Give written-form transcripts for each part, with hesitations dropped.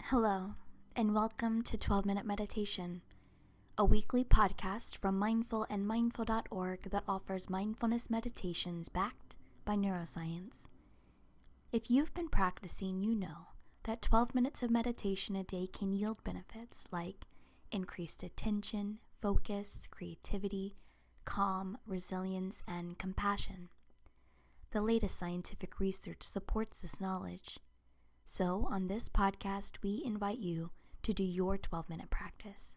Hello, and welcome to 12-Minute Meditation, a weekly podcast from mindful.org that offers mindfulness meditations backed by neuroscience. If you've been practicing, you know that 12 minutes of meditation a day can yield benefits like increased attention, focus, creativity, calm, resilience, and compassion. The latest scientific research supports this knowledge. So, on this podcast, we invite you to do your 12-minute practice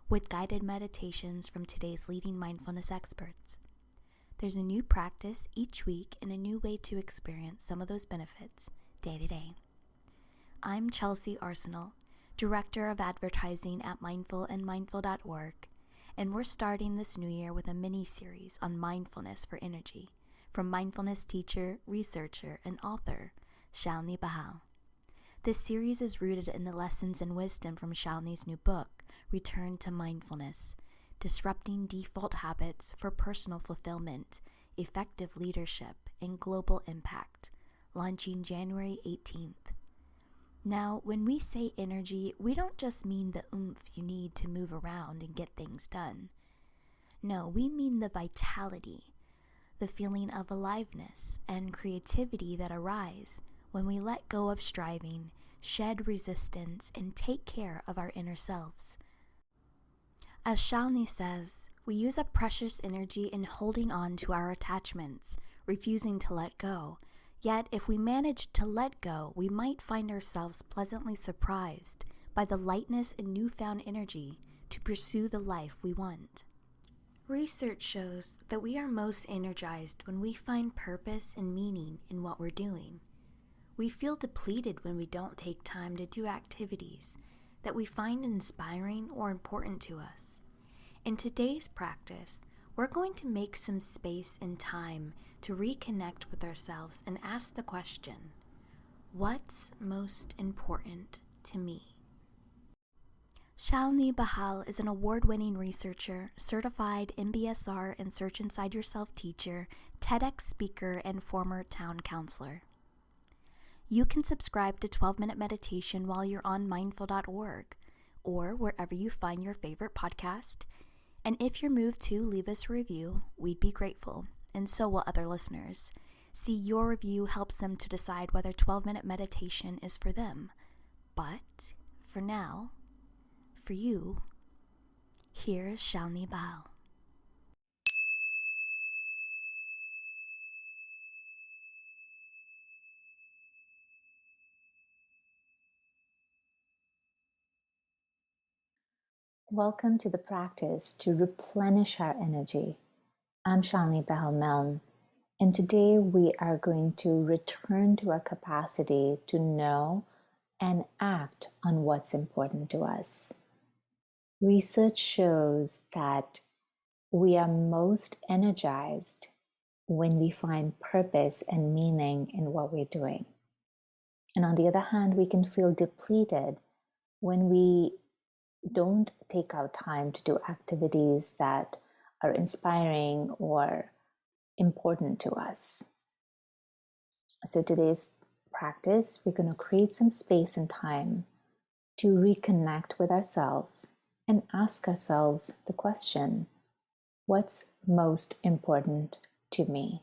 with guided meditations from today's leading mindfulness experts. There's a new practice each week and a new way to experience some of those benefits day to day. I'm Chelsea Arsenal, Director of Advertising at mindful.org, and we're starting this new year with a mini-series on mindfulness for energy from mindfulness teacher, researcher, and author Shalini Bahl. This series is rooted in the lessons and wisdom from Shalini's new book, Return to Mindfulness, Disrupting Default Habits for Personal Fulfillment, Effective Leadership, and Global Impact, launching January 18th. Now, when we say energy, we don't just mean the oomph you need to move around and get things done. No, we mean the vitality, the feeling of aliveness and creativity that arise when we let go of striving, shed resistance, and take care of our inner selves. As Shalini says, we use up precious energy in holding on to our attachments, refusing to let go. Yet, if we manage to let go, we might find ourselves pleasantly surprised by the lightness and newfound energy to pursue the life we want. Research shows that we are most energized when we find purpose and meaning in what we're doing. We feel depleted when we don't take time to do activities that we find inspiring or important to us. In today's practice, we're going to make some space and time to reconnect with ourselves and ask the question, what's most important to me? Shalini Bahl is an award-winning researcher, certified MBSR and Search Inside Yourself teacher, TEDx speaker, and former town councilor. You can subscribe to 12-Minute Meditation while you're on mindful.org or wherever you find your favorite podcast. And if you're moved to leave us a review, we'd be grateful, and so will other listeners. See, your review helps them to decide whether 12-Minute Meditation is for them. But for now, for you, here's Shalini Bahl. Welcome to the practice to replenish our energy. I'm Shalini Bahl, and today we are going to return to our capacity to know and act on what's important to us. Research shows that we are most energized when we find purpose and meaning in what we're doing. And on the other hand, we can feel depleted when we don't take out time to do activities that are inspiring or important to us. So today's practice, we're going to create some space and time to reconnect with ourselves and ask ourselves the question, what's most important to me?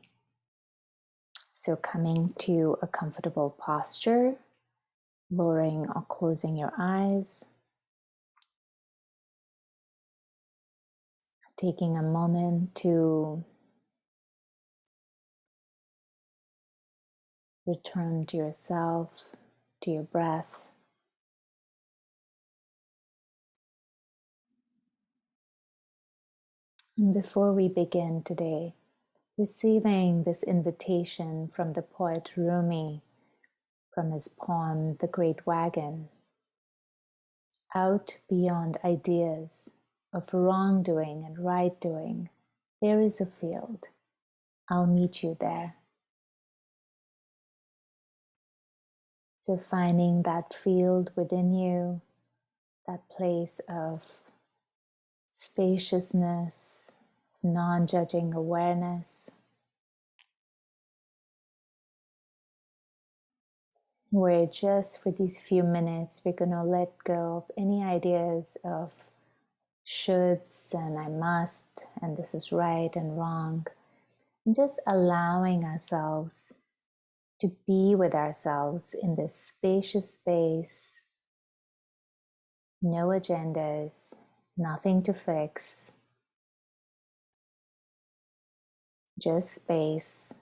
So coming to a comfortable posture, lowering or closing your eyes, taking a moment to return to yourself, to your breath. And before we begin today, receiving this invitation from the poet Rumi, from his poem, The Great Wagon, out beyond ideas of wrongdoing and right doing, there is a field. I'll meet you there. So finding that field within you, that place of spaciousness, non-judging awareness. where just for these few minutes, we're going to let go of any ideas of shoulds and I must, and this is right and wrong, and just allowing ourselves to be with ourselves in this spacious space, no agendas, nothing to fix, just space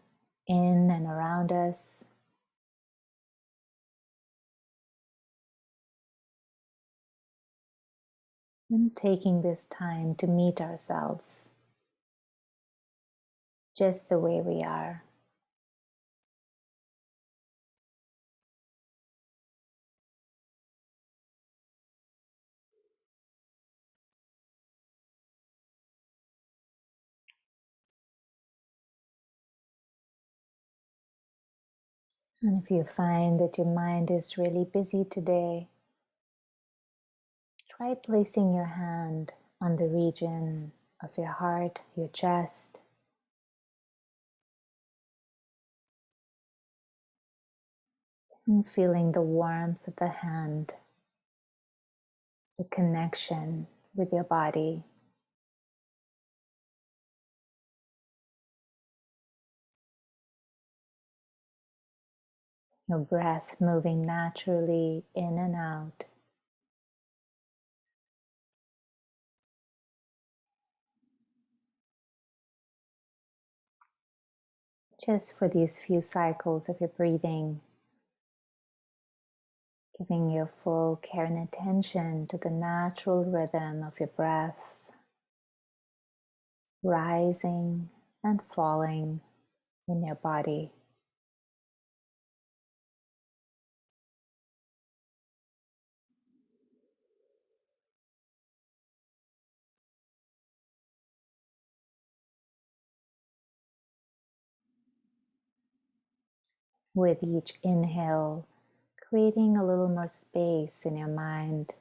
in and around us. And taking this time to meet ourselves just the way we are. And if you find that your mind is really busy today, try placing your hand on the region of your heart, your chest, and feeling the warmth of the hand, the connection with your body. Your breath moving naturally in and out. Just for these few cycles of your breathing, giving your full care and attention to the natural rhythm of your breath, rising and falling in your body. With each inhale, creating a little more space in your mind,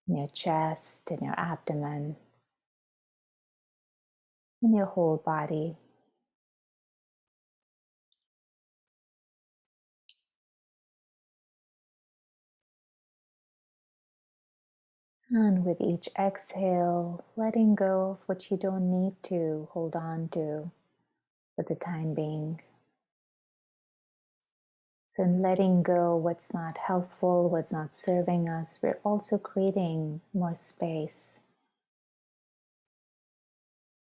in your chest, in your abdomen, in your whole body. And with each exhale, letting go of what you don't need to hold on to for the time being. So in letting go what's not helpful, what's not serving us, we're also creating more space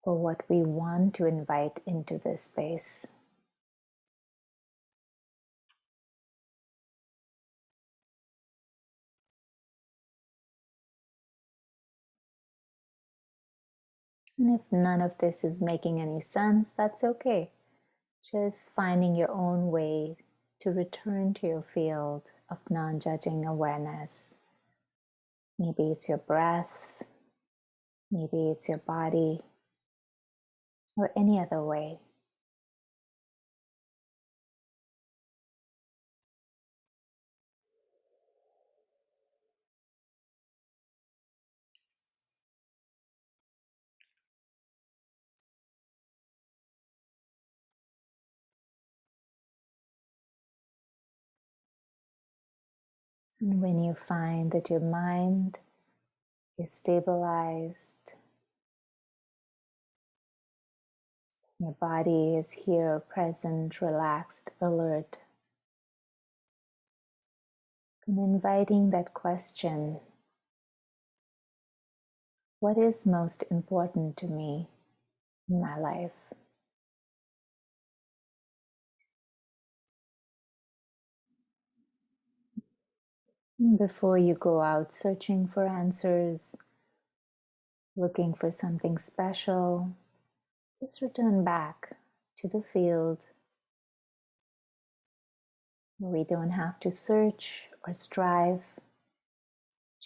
for what we want to invite into this space. And if none of this is making any sense, that's okay. Just finding your own way to return to your field of non-judging awareness. Maybe it's your breath, maybe it's your body, or any other way. And when you find that your mind is stabilized, your body is here, present, relaxed, alert, and inviting that question, what is most important to me in my life? Before you go out searching for answers, looking for something special, just return back to the field where we don't have to search or strive,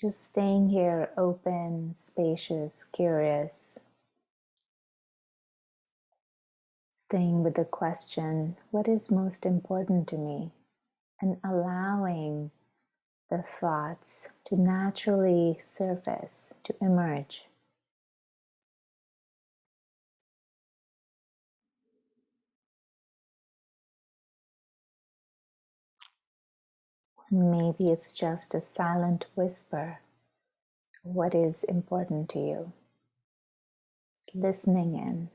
just staying here open, spacious, curious, staying with the question, what is most important to me? And allowing the thoughts to naturally surface, to emerge. Maybe it's just a silent whisper. What is important to you? It's listening in.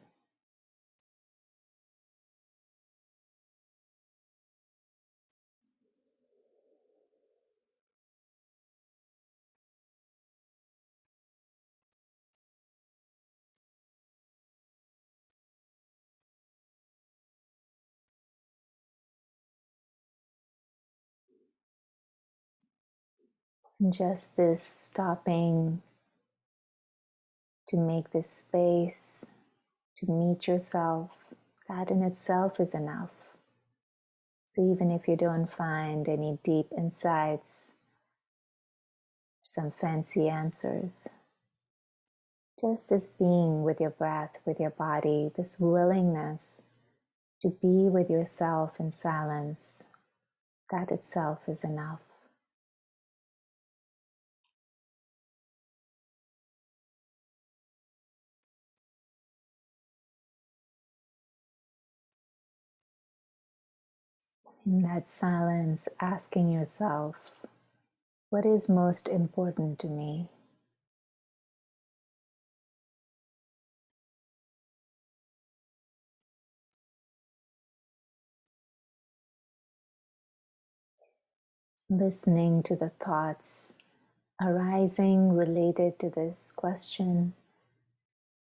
And just this stopping to make this space, to meet yourself, that in itself is enough. So even if you don't find any deep insights, some fancy answers, just this being with your breath, with your body, this willingness to be with yourself in silence, that itself is enough. In that silence, asking yourself, what is most important to me? Listening to the thoughts arising related to this question.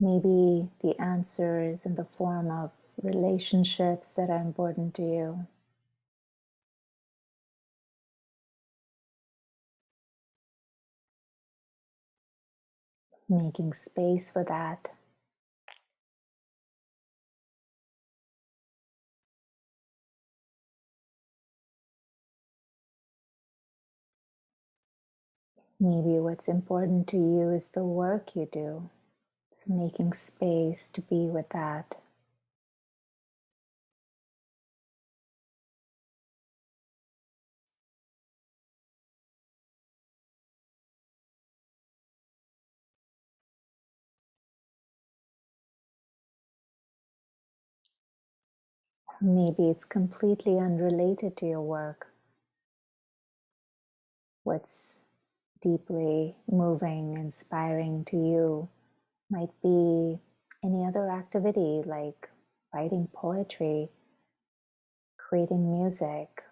Maybe the answer is in the form of relationships that are important to you. Making space for that. Maybe what's important to you is the work you do. So making space to be with that. Maybe it's completely unrelated to your work. What's deeply moving, inspiring to you might be any other activity like writing poetry, creating music,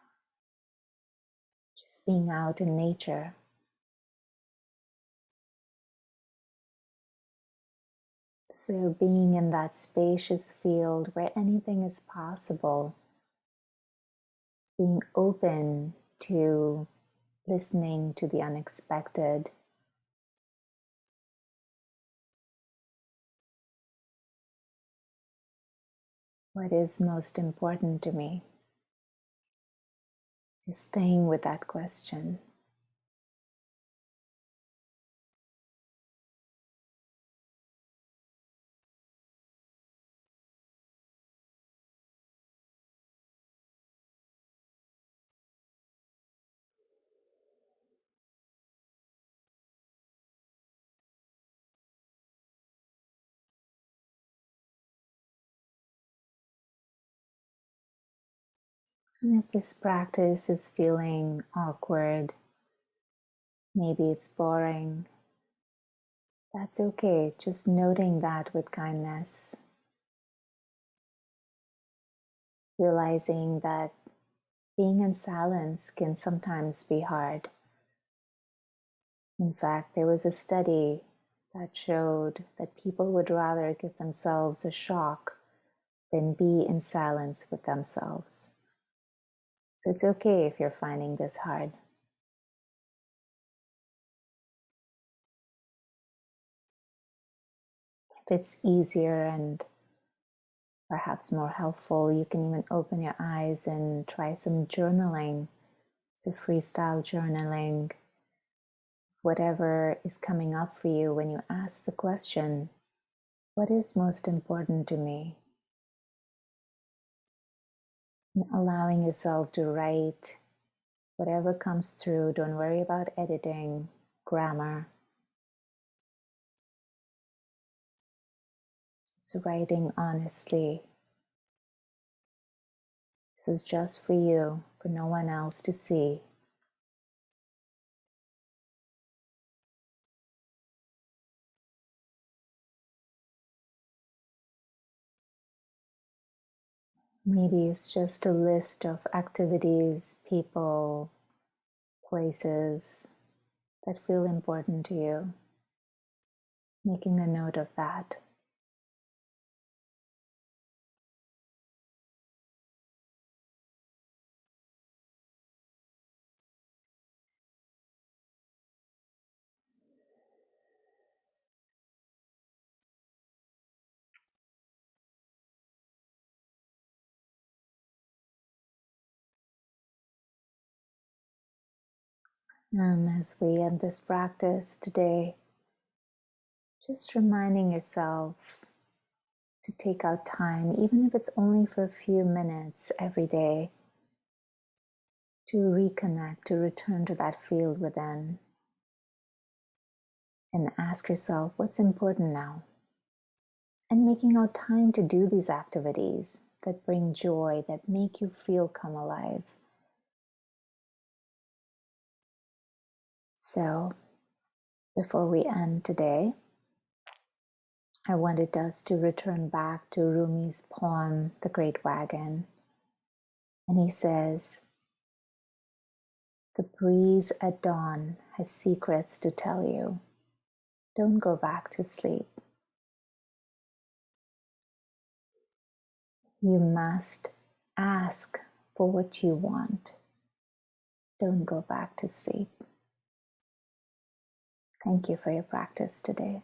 just being out in nature. So being in that spacious field where anything is possible, being open to listening to the unexpected. What is most important to me? Just staying with that question. And if this practice is feeling awkward, maybe it's boring, that's okay. Just noting that with kindness. Realizing that being in silence can sometimes be hard. In fact, there was a study that showed that people would rather give themselves a shock than be in silence with themselves. So it's okay if you're finding this hard. If it's easier and perhaps more helpful, you can even open your eyes and try some journaling. So freestyle journaling, whatever is coming up for you when you ask the question, what is most important to me? And allowing yourself to write whatever comes through. Don't worry about editing, grammar. So writing honestly. This is just for you, for no one else to see. Maybe it's just a list of activities, people, places that feel important to you. Making a note of that. And as we end this practice today, just reminding yourself to take out time, even if it's only for a few minutes every day, to reconnect, to return to that field within, and ask yourself what's important now. And making out time to do these activities that bring joy, that make you feel come alive. So, before we end today, I wanted us to return back to Rumi's poem, The Great Wagon. And he says, "The breeze at dawn has secrets to tell you. Don't go back to sleep. You must ask for what you want. Don't go back to sleep." Thank you for your practice today.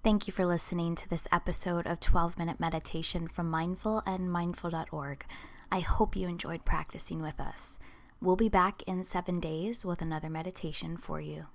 Thank you for listening to this episode of 12-Minute Meditation from Mindful and Mindful.org. I hope you enjoyed practicing with us. We'll be back in 7 days with another meditation for you.